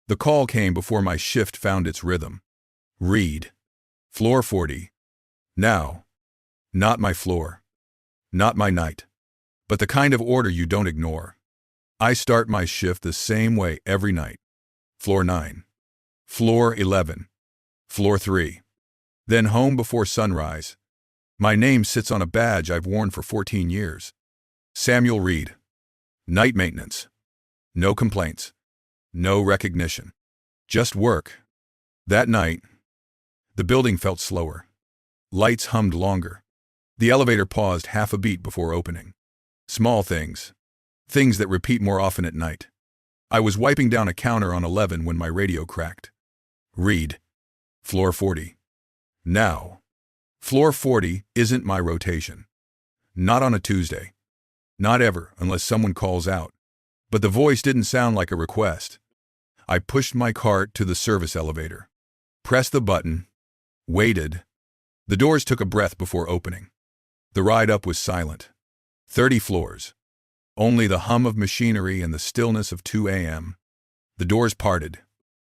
The call came before my shift found its rhythm. Read. Floor 40. Now. Not my floor. Not my night. But the kind of order you don't ignore. I start my shift the same way every night. Floor 9. Floor 11. Floor 3. Then home before sunrise. My name sits on a badge I've worn for 14 years. Samuel Reed. Night maintenance. No complaints. No recognition. Just work. That night, the building felt slower. Lights hummed longer. The elevator paused half a beat before opening. Small things. Things that repeat more often at night. I was wiping down a counter on 11 when my radio cracked. Read. Floor 40. Now. Floor 40 isn't my rotation. Not on a Tuesday. Not ever, unless someone calls out. But the voice didn't sound like a request. I pushed my cart to the service elevator. Pressed the button. Waited. The doors took a breath before opening. The ride up was silent. 30 floors. Only the hum of machinery and the stillness of 2 a.m. The doors parted.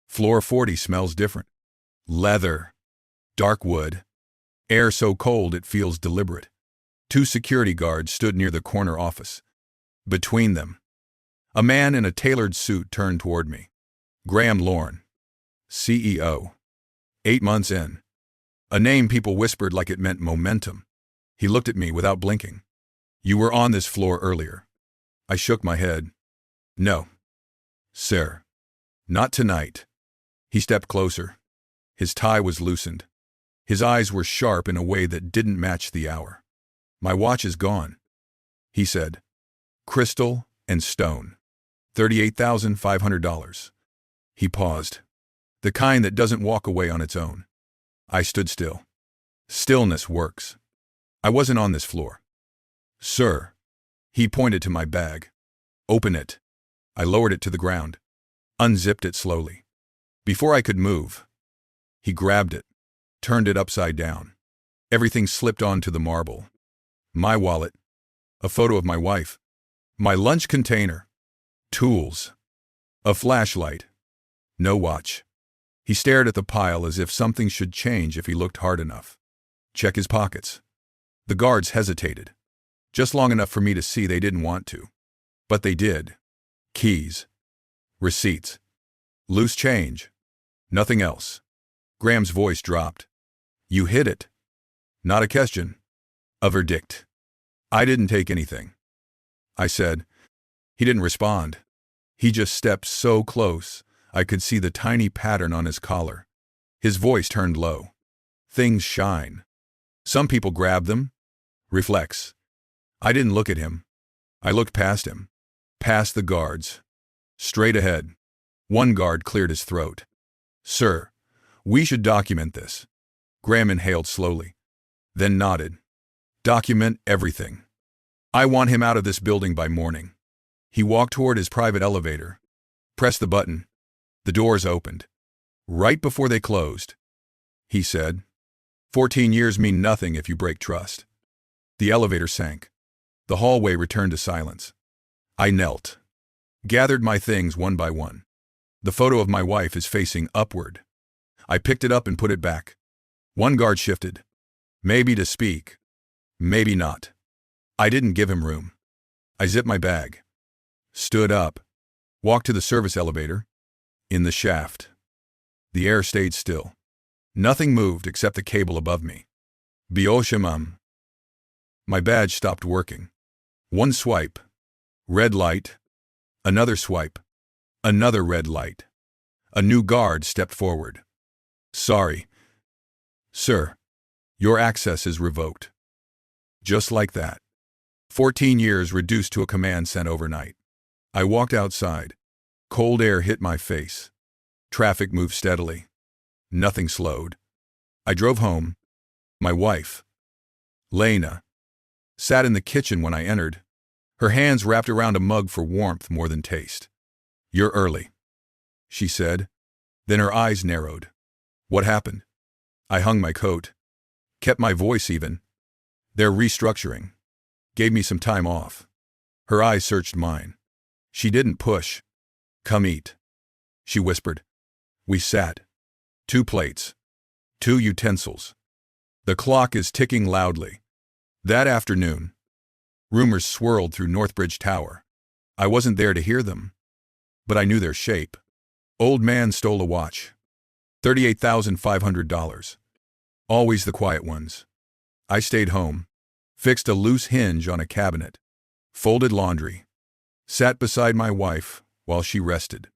Floor 40 smells different. Leather. Dark wood. Air so cold it feels deliberate. 2 security guards stood near the corner office. Between them, a man in a tailored suit turned toward me. Graham Lorne. CEO. 8 months in. A name people whispered like it meant momentum. He looked at me without blinking. You were on this floor earlier. I shook my head. No. Sir. Not tonight. He stepped closer. His tie was loosened. His eyes were sharp in a way that didn't match the hour. My watch is gone, he said. Crystal and stone. $38,500. He paused. The kind that doesn't walk away on its own. I stood still. Stillness works. I wasn't on this floor. Sir. He pointed to my bag. Open it. I lowered it to the ground. Unzipped it slowly. Before I could move, he grabbed it. Turned it upside down. Everything slipped onto the marble. My wallet. A photo of my wife. My lunch container. Tools. A flashlight. No watch. He stared at the pile as if something should change if he looked hard enough. Check his pockets. The guards hesitated. Just long enough for me to see they didn't want to. But they did. Keys. Receipts. Loose change. Nothing else. Graham's voice dropped. You hit it. Not a question. A verdict. I didn't take anything. I said. He didn't respond. He just stepped so close, I could see the tiny pattern on his collar. His voice turned low. Things shine. Some people grab them. Reflex. I didn't look at him. I looked past him. Past the guards. Straight ahead. One guard cleared his throat. Sir, we should document this. Graham inhaled slowly. Then nodded. Document everything. I want him out of this building by morning. He walked toward his private elevator. Pressed the button. The doors opened. Right before they closed, he said, 14 years mean nothing if you break trust. The elevator sank. The hallway returned to silence. I knelt. Gathered my things one by one. The photo of my wife is facing upward. I picked it up and put it back. One guard shifted. Maybe to speak. Maybe not. I didn't give him room. I zipped my bag. Stood up. Walked to the service elevator. In the shaft. The air stayed still. Nothing moved except the cable above me. Bioshamam. My badge stopped working. One swipe. Red light. Another swipe. Another red light. A new guard stepped forward. Sorry. Sir, your access is revoked. Just like that. 14 years reduced to a command sent overnight. I walked outside. Cold air hit my face. Traffic moved steadily. Nothing slowed. I drove home. My wife, Lena, sat in the kitchen when I entered, her hands wrapped around a mug for warmth more than taste. You're early, she said. Then her eyes narrowed. What happened? I hung my coat. Kept my voice even. They're restructuring. Gave me some time off. Her eyes searched mine. She didn't push. Come eat. she whispered. We sat. 2 plates. 2 utensils. The clock is ticking loudly. That afternoon, rumors swirled through Northbridge Tower. I wasn't there to hear them, but I knew their shape. Old man stole a watch. $38,500. Always the quiet ones. I stayed home, fixed a loose hinge on a cabinet, folded laundry, sat beside my wife while she rested.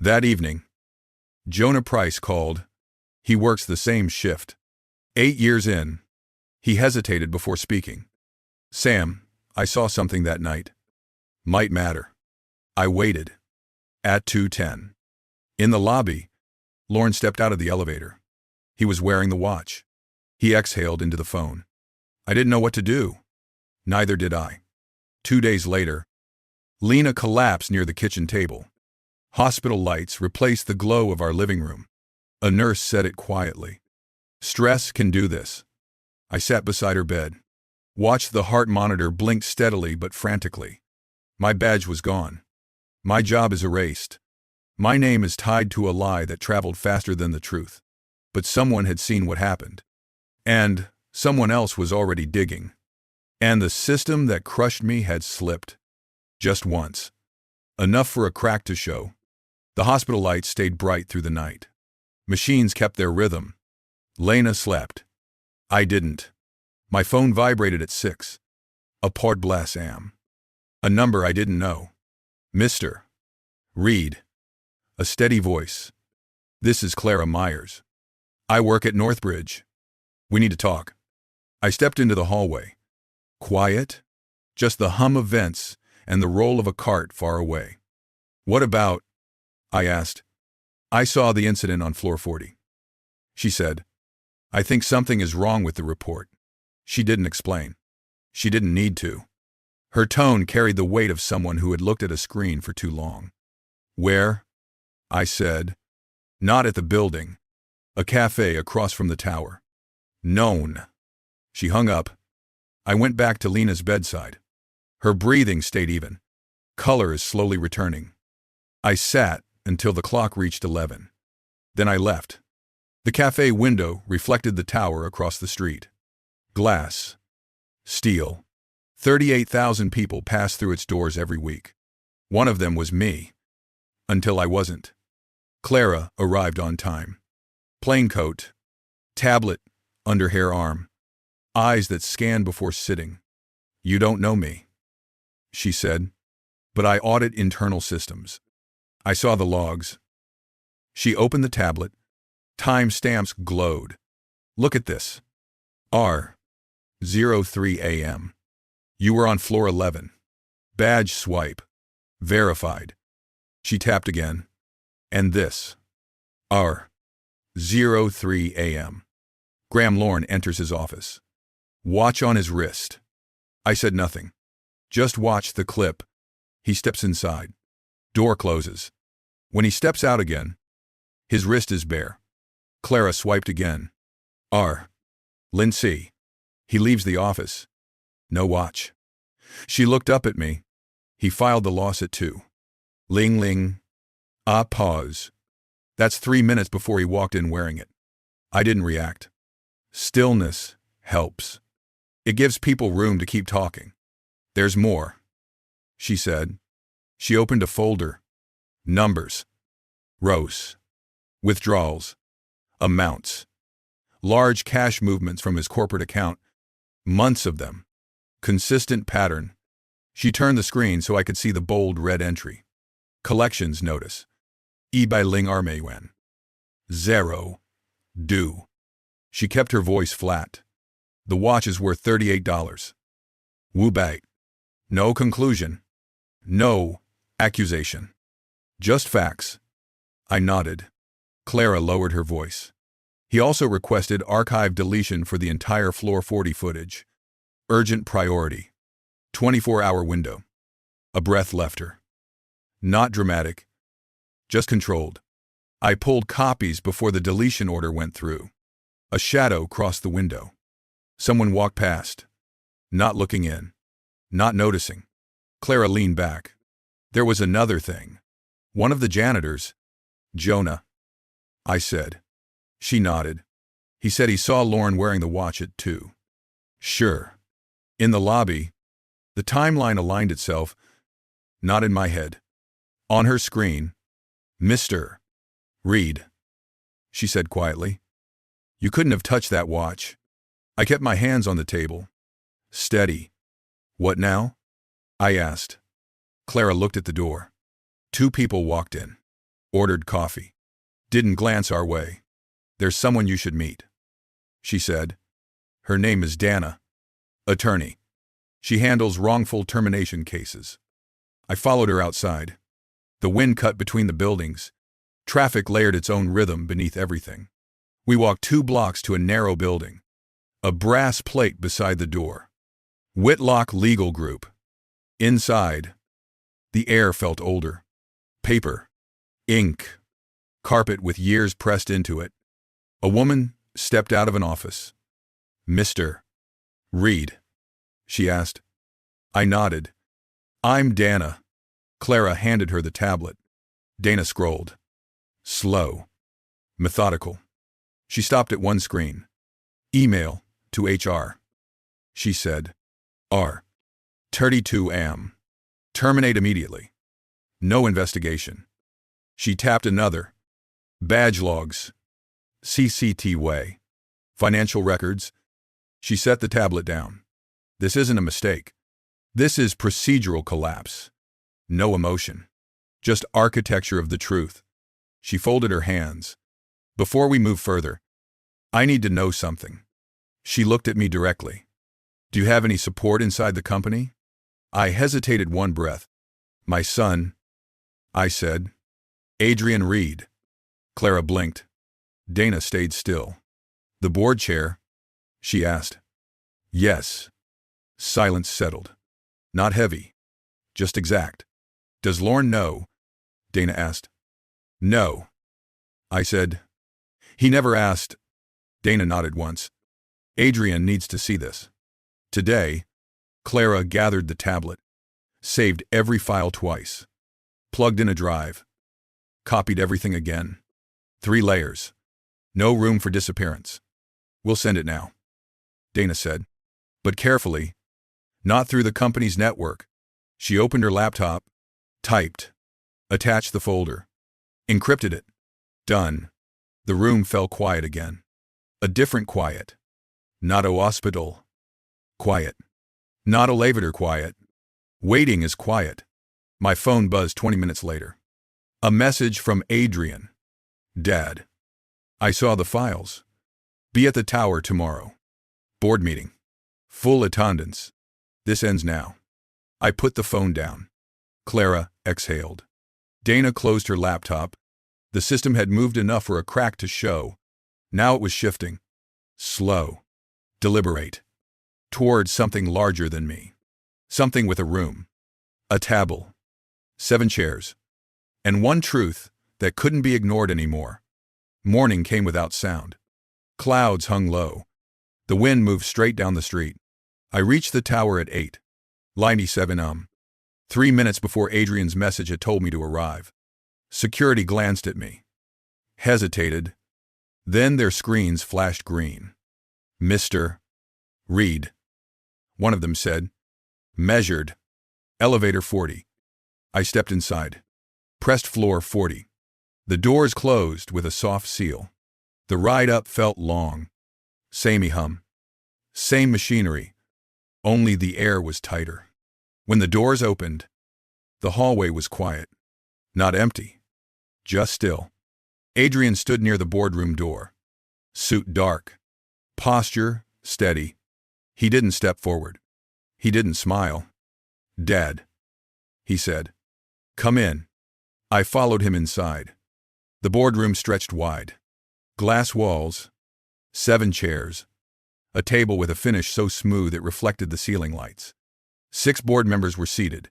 That evening, Jonah Price called. He works the same shift. 8 years in, he hesitated before speaking. Sam, I saw something that night. Might matter. I waited. At 2:10. In the lobby, Lorne stepped out of the elevator. He was wearing the watch. He exhaled into the phone. I didn't know what to do. Neither did I. 2 days later, Lena collapsed near the kitchen table. Hospital lights replaced the glow of our living room. A nurse said it quietly. Stress can do this. I sat beside her bed, watched the heart monitor blink steadily but frantically. My badge was gone. My job is erased. My name is tied to a lie that traveled faster than the truth. But someone had seen what happened. And someone else was already digging. And the system that crushed me had slipped. Just once. Enough for a crack to show. The hospital lights stayed bright through the night. Machines kept their rhythm. Lena slept. I didn't. My phone vibrated at 6. A Port Bless Am. A number I didn't know. Mr. Reed. A steady voice. This is Clara Myers. I work at Northbridge. We need to talk. I stepped into the hallway. Quiet. Just the hum of vents and the roll of a cart far away. What about? I asked. I saw the incident on floor 40. She said, I think something is wrong with the report. She didn't explain. She didn't need to. Her tone carried the weight of someone who had looked at a screen for too long. Where? I said. Not at the building. A cafe across from the tower. Known. She hung up. I went back to Lena's bedside. Her breathing stayed even. Color is slowly returning. I sat until the clock reached 11. Then I left. The cafe window reflected the tower across the street. Glass. Steel. 38,000 people pass through its doors every week. One of them was me. Until I wasn't. Clara arrived on time. Plain coat. Tablet under her arm. Eyes that scanned before sitting. You don't know me, she said, but I audit internal systems. I saw the logs. She opened the tablet. Time stamps glowed. Look at this. R:03 a.m. You were on floor 11. Badge swipe. Verified. She tapped again. And this. R:03 a.m. Graham Lorne enters his office. Watch on his wrist. I said nothing. Just watched the clip. He steps inside. Door closes. When he steps out again, his wrist is bare. Clara swiped again. Lindsay. He leaves the office. No watch. She looked up at me. He filed the loss at 2. Ling ling. Pause. That's 3 minutes before he walked in wearing it. I didn't react. Stillness helps. It gives people room to keep talking. There's more, she said. She opened a folder. Numbers. Rows. Withdrawals. Amounts. Large cash movements from his corporate account. Months of them. Consistent pattern. She turned the screen so I could see the bold red entry. Collections notice. By Ling Armayuan. 0. Due. She kept her voice flat. The watch is worth $38. Wu Bai. No conclusion. No accusation. Just facts. I nodded. Clara lowered her voice. He also requested archive deletion for the entire floor 40 footage. Urgent priority. 24-hour window. A breath left her. Not dramatic. Just controlled. I pulled copies before the deletion order went through. A shadow crossed the window. Someone walked past. Not looking in. Not noticing. Clara leaned back. There was another thing. One of the janitors, Jonah, I said. She nodded. He said he saw Lorne wearing the watch at 2. Sure. In the lobby, the timeline aligned itself, not in my head. On her screen, Mr. Reed, she said quietly. You couldn't have touched that watch. I kept my hands on the table. Steady. What now? I asked. Clara looked at the door. 2 people walked in. Ordered coffee. Didn't glance our way. There's someone you should meet, she said. Her name is Dana. Attorney. She handles wrongful termination cases. I followed her outside. The wind cut between the buildings. Traffic layered its own rhythm beneath everything. We walked 2 blocks to a narrow building. A brass plate beside the door. Whitlock Legal Group. Inside, the air felt older. Paper. Ink. Carpet with years pressed into it. A woman stepped out of an office. Mr. Reed, she asked. I nodded. I'm Dana. Clara handed her the tablet. Dana scrolled. Slow. Methodical. She stopped at one screen. Email to HR. She said. R. 32 am. Terminate immediately. No investigation. She tapped another. Badge logs. CCT way. Financial records. She set the tablet down. This isn't a mistake. This is procedural collapse. No emotion. Just architecture of the truth. She folded her hands. Before we move further, I need to know something. She looked at me directly. Do you have any support inside the company? I hesitated one breath. My son, I said. Adrian Reed. Clara blinked. Dana stayed still. The board chair? She asked. Yes. Silence settled. Not heavy. Just exact. Does Lorne know? Dana asked. No. I said. He never asked. Dana nodded once. Adrian needs to see this. Today, Clara gathered the tablet, saved every file twice, plugged in a drive, copied everything again. 3 layers. No room for disappearance. We'll send it now, Dana said. But carefully, not through the company's network. She opened her laptop, typed, attached the folder, encrypted it. Done. The room fell quiet again. A different quiet. Not a hospital. Quiet. Not a elevator quiet. Waiting is quiet. My phone buzzed 20 minutes later. A message from Adrian. Dad. I saw the files. Be at the tower tomorrow. Board meeting. Full attendance. This ends now. I put the phone down. Clara exhaled. Dana closed her laptop. The system had moved enough for a crack to show. Now it was shifting. Slow. Deliberate. Towards something larger than me. Something with a room. A table. 7 chairs. And one truth that couldn't be ignored anymore. Morning came without sound. Clouds hung low. The wind moved straight down the street. I reached the tower at 8. Line 7 3 minutes before Adrian's message had told me to arrive. Security glanced at me. Hesitated. Then their screens flashed green. Mr. Reed. One of them said. Measured. Elevator 40. I stepped inside. Pressed floor 40. The doors closed with a soft seal. The ride up felt long. Samey hum. Same machinery. Only the air was tighter. When the doors opened, the hallway was quiet. Not empty. Just still. Adrian stood near the boardroom door. Suit dark. Posture steady. He didn't step forward. He didn't smile. Dad, he said. Come in. I followed him inside. The boardroom stretched wide. Glass walls. 7 chairs. A table with a finish so smooth it reflected the ceiling lights. 6 board members were seated,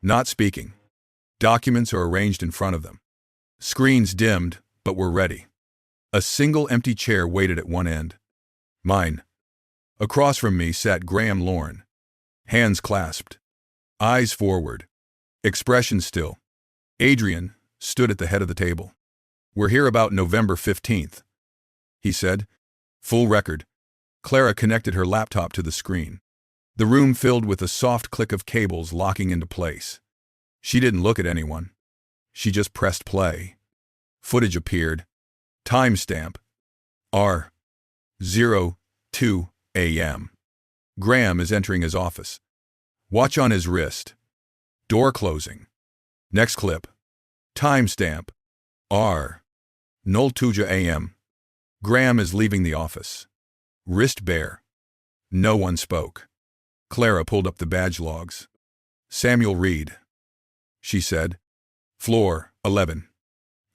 not speaking. Documents are arranged in front of them. Screens dimmed, but were ready. A single empty chair waited at one end. Mine. Across from me sat Graham Lorne. Hands clasped. Eyes forward. Expression still. Adrian stood at the head of the table. We're here about November 15th, he said. Full record. Clara connected her laptop to the screen. The room filled with a soft click of cables locking into place. She didn't look at anyone. She just pressed play. Footage appeared. Timestamp. R:02 a.m. Graham is entering his office. Watch on his wrist. Door closing. Next clip. Timestamp. R:02 a.m. Graham is leaving the office. Wrist bare. No one spoke. Clara pulled up the badge logs. Samuel Reed, she said. Floor 11.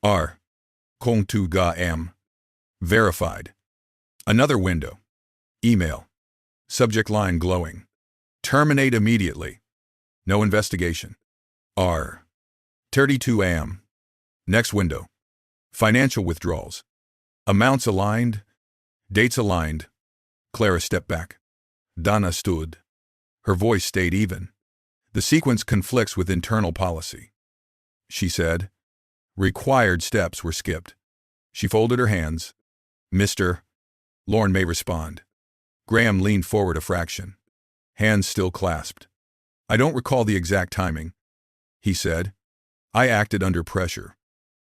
R:02 a.m. Verified. Another window. Email. Subject line glowing. Terminate immediately. No investigation. R:32 a.m. Next window. Financial withdrawals. Amounts aligned. Dates aligned. Clara stepped back. Donna stood. Her voice stayed even. The sequence conflicts with internal policy. She said. Required steps were skipped. She folded her hands. Mr. Lorne may respond. Graham leaned forward a fraction. Hands still clasped. I don't recall the exact timing, he said. I acted under pressure.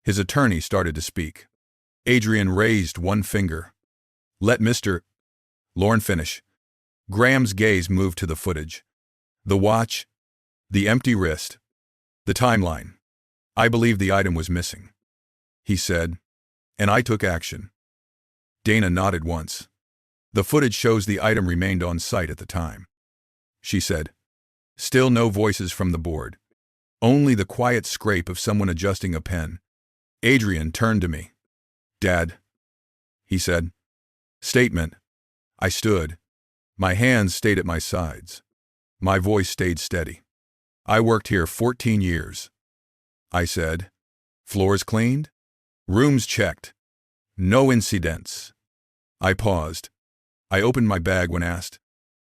His attorney started to speak. Adrian raised one finger. Let Mr. Lorne finish. Graham's gaze moved to the footage. The watch. The empty wrist. The timeline. I believe the item was missing, he said, and I took action. Dana nodded once. The footage shows the item remained on site at the time, she said. Still no voices from the board. Only the quiet scrape of someone adjusting a pen. Adrian turned to me. Dad, he said. Statement. I stood. My hands stayed at my sides. My voice stayed steady. I worked here 14 years. I said. Floors cleaned? Rooms checked. No incidents. I paused. I opened my bag when asked.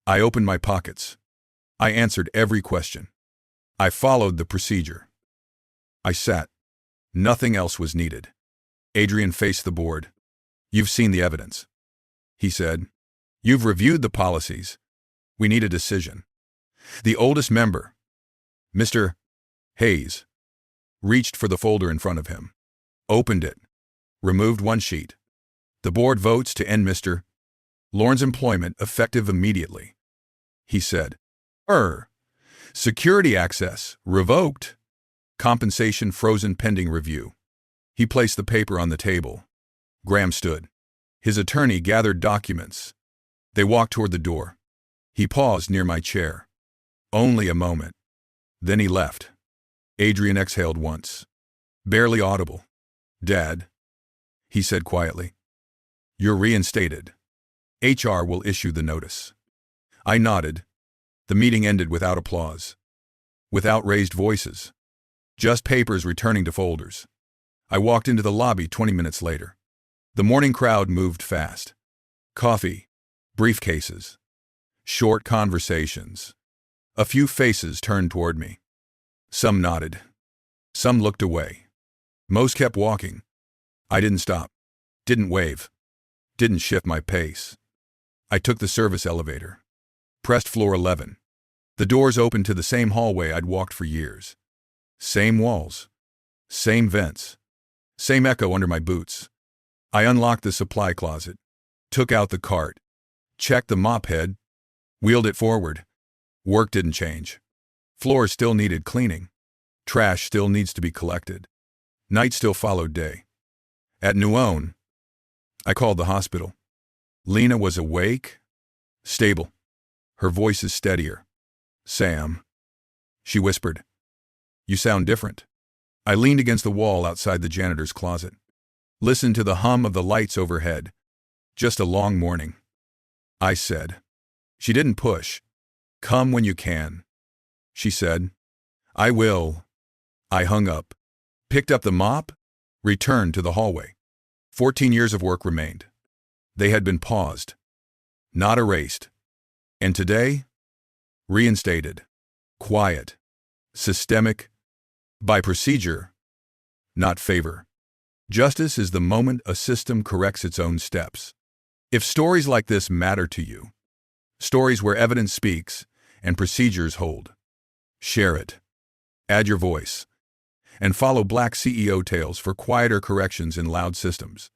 I opened my pockets. I answered every question. I followed the procedure. I sat. Nothing else was needed. Adrian faced the board. You've seen the evidence, he said. You've reviewed the policies. We need a decision. The oldest member, Mr. Hayes, reached for the folder in front of him, opened it, removed one sheet. The board votes to end Mr. Lorne's employment effective immediately, he said. Security access revoked. Compensation frozen pending review. He placed the paper on the table. Graham stood. His attorney gathered documents. They walked toward the door. He paused near my chair. Only a moment. Then he left. Adrian exhaled once. Barely audible. Dad, he said quietly. You're reinstated. HR will issue the notice. I nodded. The meeting ended without applause. Without raised voices. Just papers returning to folders. I walked into the lobby 20 minutes later. The morning crowd moved fast. Coffee, briefcases, short conversations. A few faces turned toward me. Some nodded. Some looked away. Most kept walking. I didn't stop. Didn't wave. Didn't shift my pace. I took the service elevator. Pressed floor 11. The doors opened to the same hallway I'd walked for years. Same walls. Same vents. Same echo under my boots. I unlocked the supply closet. Took out the cart. Checked the mop head. Wheeled it forward. Work didn't change. Floors still needed cleaning. Trash still needs to be collected. Night still followed day. At Nuone, I called the hospital. Lena was awake, stable. Her voice is steadier. Sam, she whispered. You sound different. I leaned against the wall outside the janitor's closet. Listened to the hum of the lights overhead. Just a long morning, I said. She didn't push. Come when you can, she said. I will. I hung up, picked up the mop, returned to the hallway. 14 years of work remained. They had been paused, not erased. And today, reinstated, quiet, systemic, by procedure, not favor. Justice is the moment a system corrects its own steps. If stories like this matter to you, stories where evidence speaks and procedures hold, share it. Add your voice. And follow Black CEO Tales for quieter corrections in loud systems.